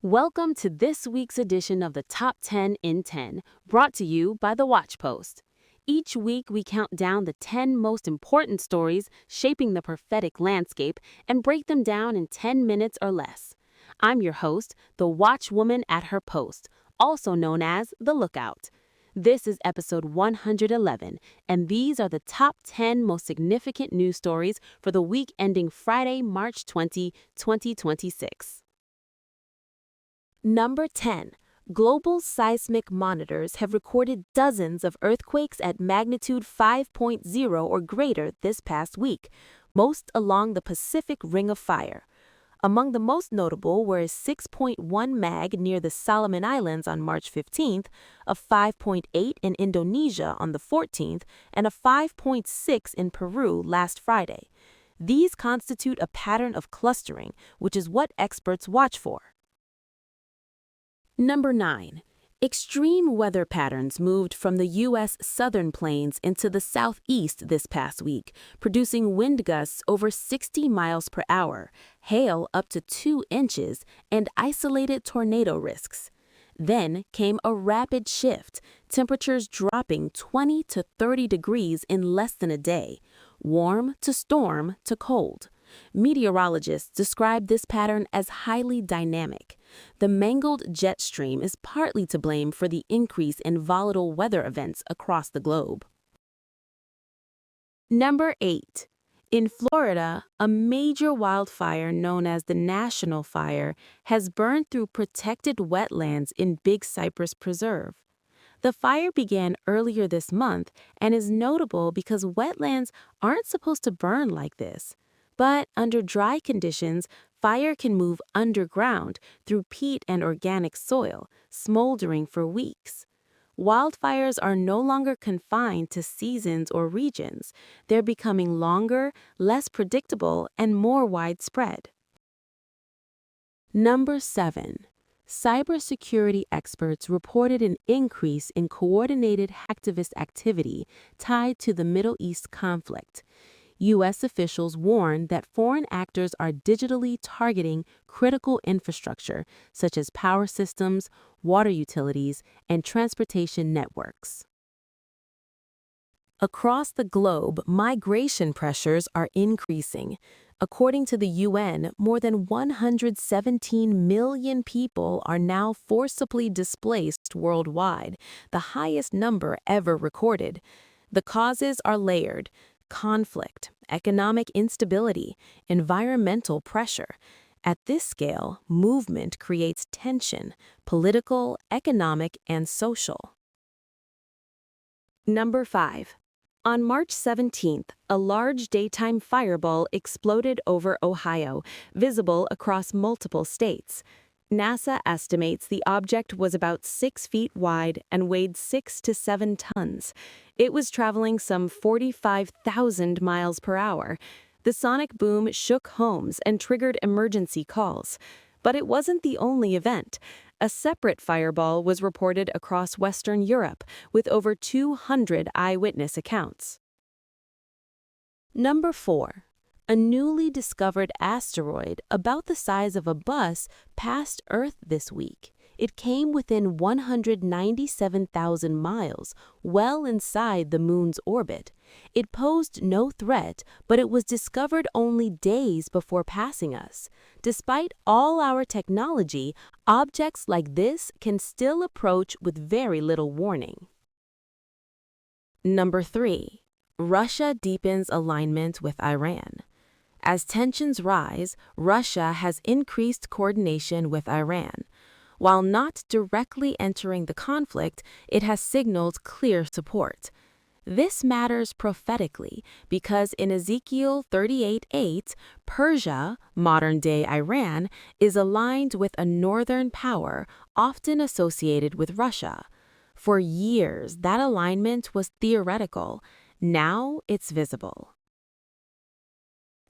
Welcome to this week's edition of the Top 10 in 10, brought to you by The Watch Post. Each week, we count down the 10 most important stories shaping the prophetic landscape and break them down in 10 minutes or less. I'm your host, the Watchwoman at her post, also known as The Lookout. This is episode 111, and these are the top 10 most significant news stories for the week ending Friday, March 20, 2026. Number 10. Global seismic monitors have recorded dozens of earthquakes at magnitude 5.0 or greater this past week, most along the Pacific Ring of Fire. Among the most notable were a 6.1 mag near the Solomon Islands on March 15th, a 5.8 in Indonesia on the 14th, and a 5.6 in Peru last Friday. These constitute a pattern of clustering, which is what experts watch for. Number 9. Extreme weather patterns moved from the U.S. southern plains into the southeast this past week, producing wind gusts over 60 miles per hour, hail up to 2 inches, and isolated tornado risks. Then came a rapid shift, temperatures dropping 20 to 30 degrees in less than a day, warm to storm to cold. Meteorologists describe this pattern as highly dynamic. The mangled jet stream is partly to blame for the increase in volatile weather events across the globe. Number 8. In Florida, a major wildfire known as the National Fire has burned through protected wetlands in Big Cypress Preserve. The fire began earlier this month and is notable because wetlands aren't supposed to burn like this. But under dry conditions, fire can move underground through peat and organic soil, smoldering for weeks. Wildfires are no longer confined to seasons or regions. They're becoming longer, less predictable, and more widespread. Number 7. Cybersecurity experts reported an increase in coordinated hacktivist activity tied to the Middle East conflict. U.S. officials warn that foreign actors are digitally targeting critical infrastructure such as power systems, water utilities, and transportation networks. Across the globe, migration pressures are increasing. According to the UN, more than 117 million people are now forcibly displaced worldwide, the highest number ever recorded. The causes are layered: conflict, economic instability, environmental pressure. At this scale, movement creates tension, political, economic, and social. Number 5. On March 17th, a large daytime fireball exploded over Ohio, visible across multiple states. NASA estimates the object was about 6 feet wide and weighed 6 to 7 tons. It was traveling some 45,000 miles per hour. The sonic boom shook homes and triggered emergency calls. But it wasn't the only event. A separate fireball was reported across Western Europe, with over 200 eyewitness accounts. Number 4. A newly discovered asteroid about the size of a bus passed Earth this week. It came within 197,000 miles, well inside the Moon's orbit. It posed no threat, but it was discovered only days before passing us. Despite all our technology, objects like this can still approach with very little warning. Number 3. Russia deepens alignment with Iran. As tensions rise, Russia has increased coordination with Iran. While not directly entering the conflict, it has signaled clear support. This matters prophetically because in Ezekiel 38:8, Persia, modern-day Iran, is aligned with a northern power often associated with Russia. For years, that alignment was theoretical. Now it's visible.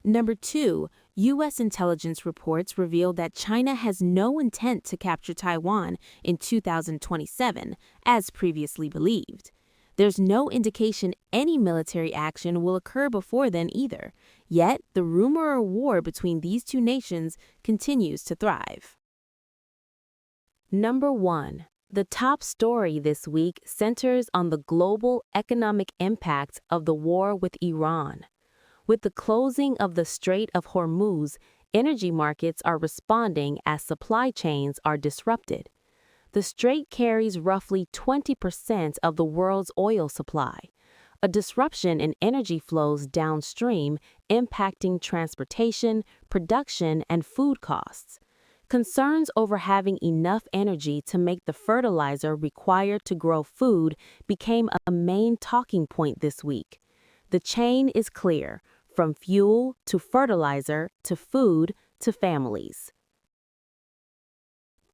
Number 2, U.S. intelligence reports reveal that China has no intent to capture Taiwan in 2027, as previously believed. There's no indication any military action will occur before then either, yet the rumor of war between these two nations continues to thrive. Number 1. The top story this week centers on the global economic impact of the war with Iran. With the closing of the Strait of Hormuz, energy markets are responding as supply chains are disrupted. The strait carries roughly 20% of the world's oil supply, a disruption in energy flows downstream, impacting transportation, production, and food costs. Concerns over having enough energy to make the fertilizer required to grow food became a main talking point this week. The chain is clear, from fuel to fertilizer to food to families.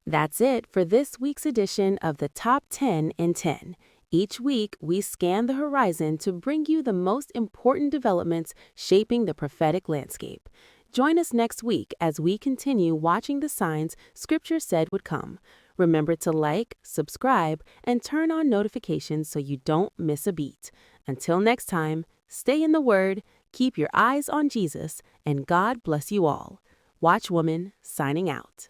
That's it for this week's edition of the Top 10 in 10. Each week, we scan the horizon to bring you the most important developments shaping the prophetic landscape. Join us next week as we continue watching the signs Scripture said would come. Remember to like, subscribe, and turn on notifications so you don't miss a beat. Until next time, stay in the Word, keep your eyes on Jesus, and God bless you all. Watchwoman signing out.